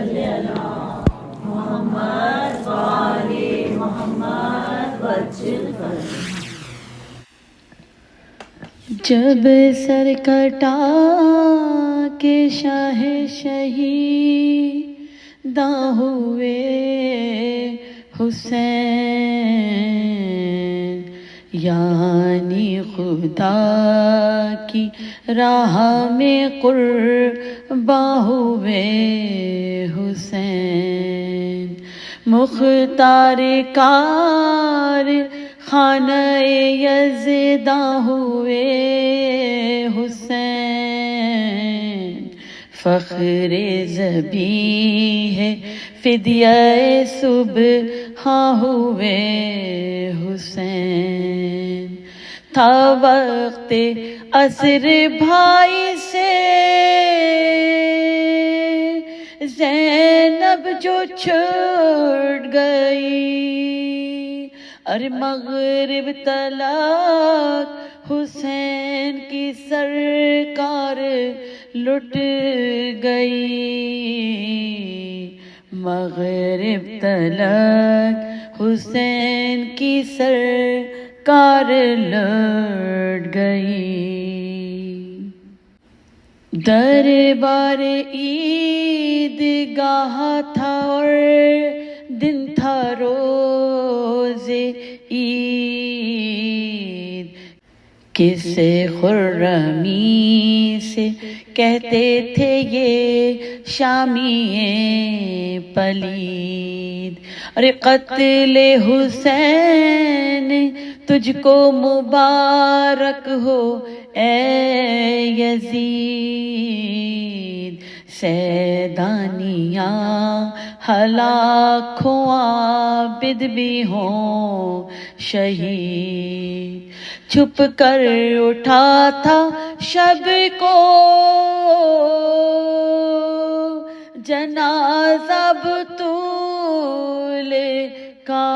صلی علی محمد وآل محمد وجل فرما۔ جب سر کٹا کے شاہ شہیداں ہوئے حسین، یعنی خدا کی راہ میں قرباں ہوئے حسین، مختار کار خانہ یزداں ہوئے حسین، فخر ذبیح فدیہ صبح ہوئے حسین، تھا وقت عصر بھائی سے زینب جو چھوٹ گئی، اور مغرب تلک حسین کی سرکار لٹ گئی، مغرب تلک حسین کی سرکار لٹ گئی۔ دربار عید گاہ تھا اور دن تھا روز عید، کسے خرمی سے کہتے تھے یہ شامی پلید، اور قتل حسین تجھ کو مبارک ہو اے یزید، سیدانیاں ہلاک ہوں عابد بھی ہوں شہید، چھپ کر اٹھا تھا شب کو جنازہ بطول کا،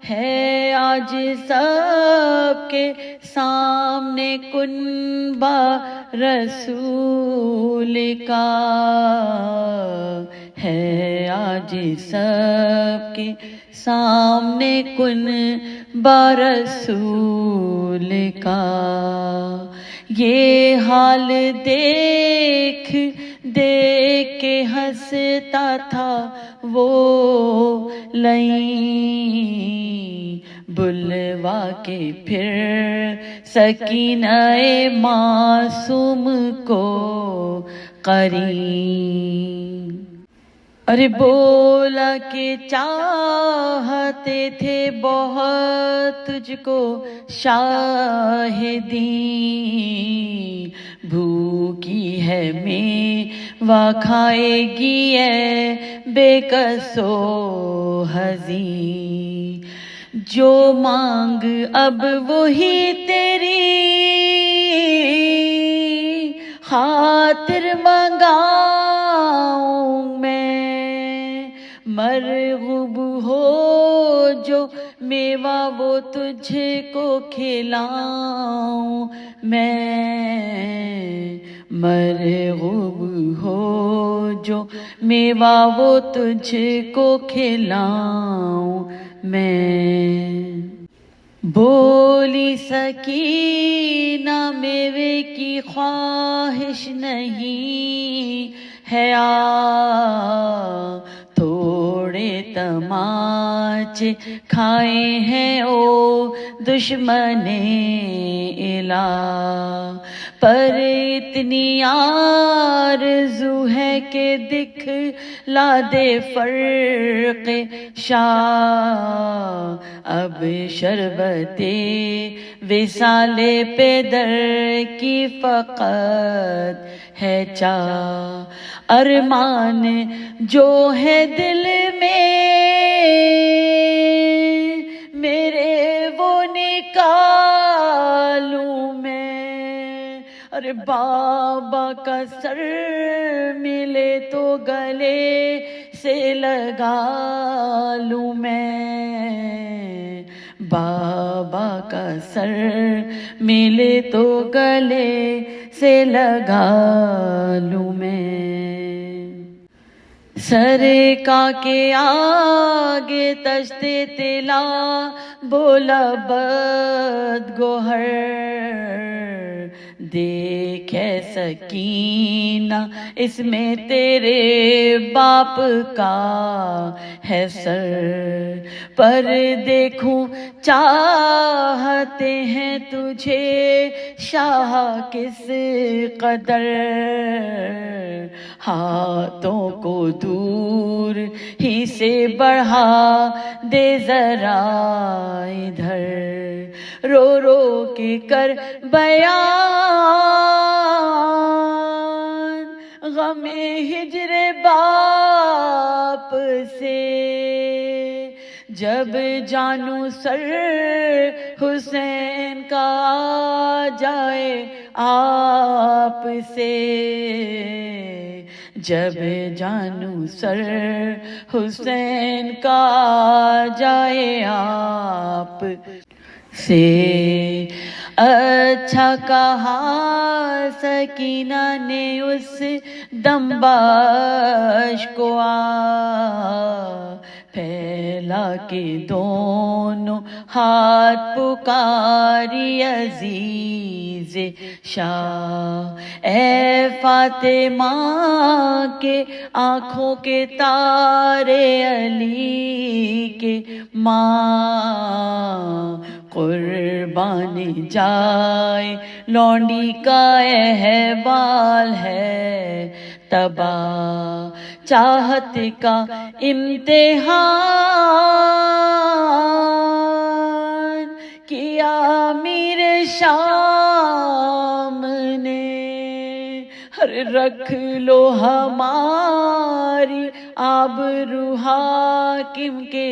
ہے آج سب کے سامنے کنبہ رسول کا، ہے آج سب کے سامنے کنبہ رسول کا، یہ حال دیکھ دیکھ کے ہنستا تھا وہ لئیں، بلوا کے پھر سکینہ معصوم کو قرین، ارے بولا کہ چاہتے تھے بہت تجھ کو شاہدین، بھوکی ہے میوہ کھائے گی اے بے کس و حزین، جو مانگ اب وہی تیری خاطر منگاؤں میں، مرغوب ہو جو میوہ وہ تجھ کو کھلاؤں میں، مرغوب ہو جو میوہ وہ تجھ کو کھلاؤں میں۔ بولی سکینہ میوے کی خواہش نہیں ہے، آ تھوڑے تماچے کھائے ہیں او دشمن الہ، پر اتنی آرزو ہے کہ دکھلا دے فرق شاہ، اب شربت وصال پیدر کی فقط ہے چاہ، ارمان جو ہے دل میں میرے وہ نکالوں میں، ارے بابا کا سر ملے تو گلے سے لگا لوں میں، بابا کا سر ملے تو گلے سے لگا لوں میں۔ سرکا کے آگے تشتے تلا بولا بد گوہر دیکھے سکینہ اس میں تیرے باپ کا ہے سر پر دیکھوں چاہتے ہیں تجھے شاہ کس قدر ہاتھوں کو دور ہی سے بڑھا دے ذرا ادھر رو رو کے کر بیان غم ہجر باپ سے جب جانو سر حسین کا جائے آپ سے جب جانو سر حسین کا جائے آپ سے اچھا کہا سکینہ نے اس دم باشکو پھیلا کے دونوں ہاتھ پکاری عزیز شاہ اے فاطمہ کے آنکھوں کے تارے علی کے ماں قربان جائے لونڈی کا احوال ہے تباہ چاہت کا امتحان کیا میر شام نے رکھ لو ہماری آبرو حاکم کے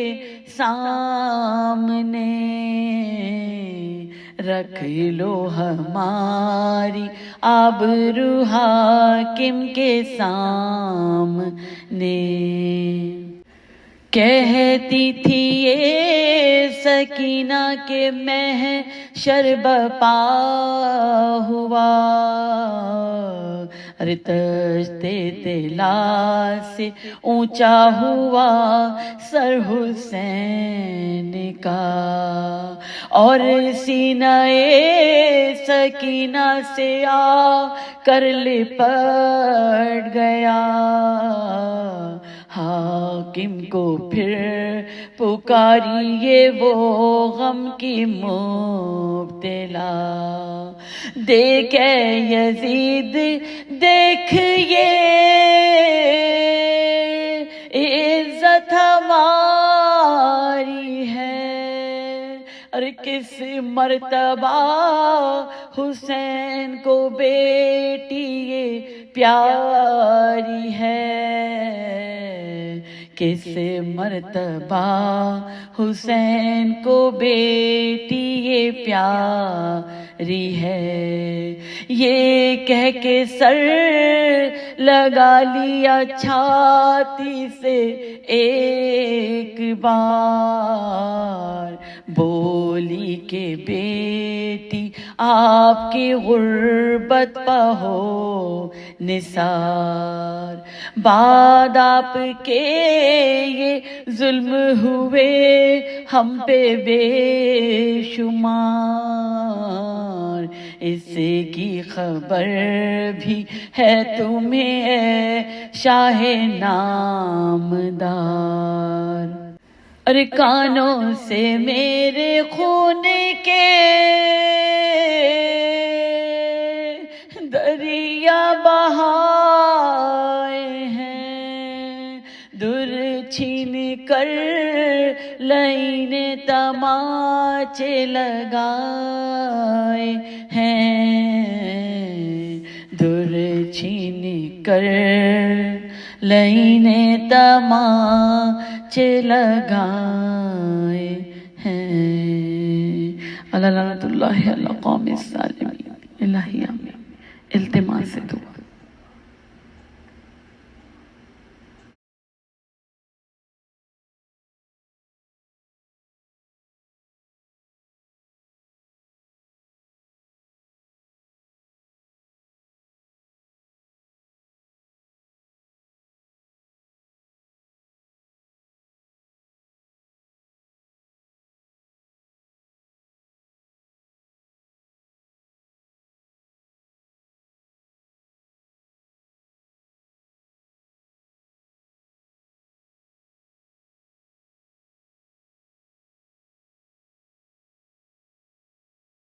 سامنے رکھ لو ہماری آبرو حاکم کے سامنے کہتی تھی یہ سکینہ کے محشر بپا ہوا ارے تشتے تلا سے اونچا ہوا سر حسین کا اور سینہ سکینہ سے آ کر لپٹ گیا حاکم کو پھر پکاریے وہ غم کی مبتلا دیکھے یزید دیکھئے عزت ہماری ہے اور کس مرتبہ حسین کو بیٹی یہ پیاری ہے کس مرتبہ حسین کو بیٹی یہ پیاری ہے یہ کہہ کے سر لگا لیا چھاتی سے ایک بار بولی کہ بیٹی آپ کی غربت پہ ہو نثار بعد آپ کے یہ ظلم ہوئے ہم پہ بے شمار اس کی خبر بھی ہے تمہیں اے شاہ نامدار ارے کانوں سے میرے خون کے دریا بہائے ہیں در چھین کر لائن تماچے لگائے ہیں در چھین کر لائن تماچے لگائے ہیں اللہ لعنت اللہ علی قوم الظالمین الہی آمین التماس دعا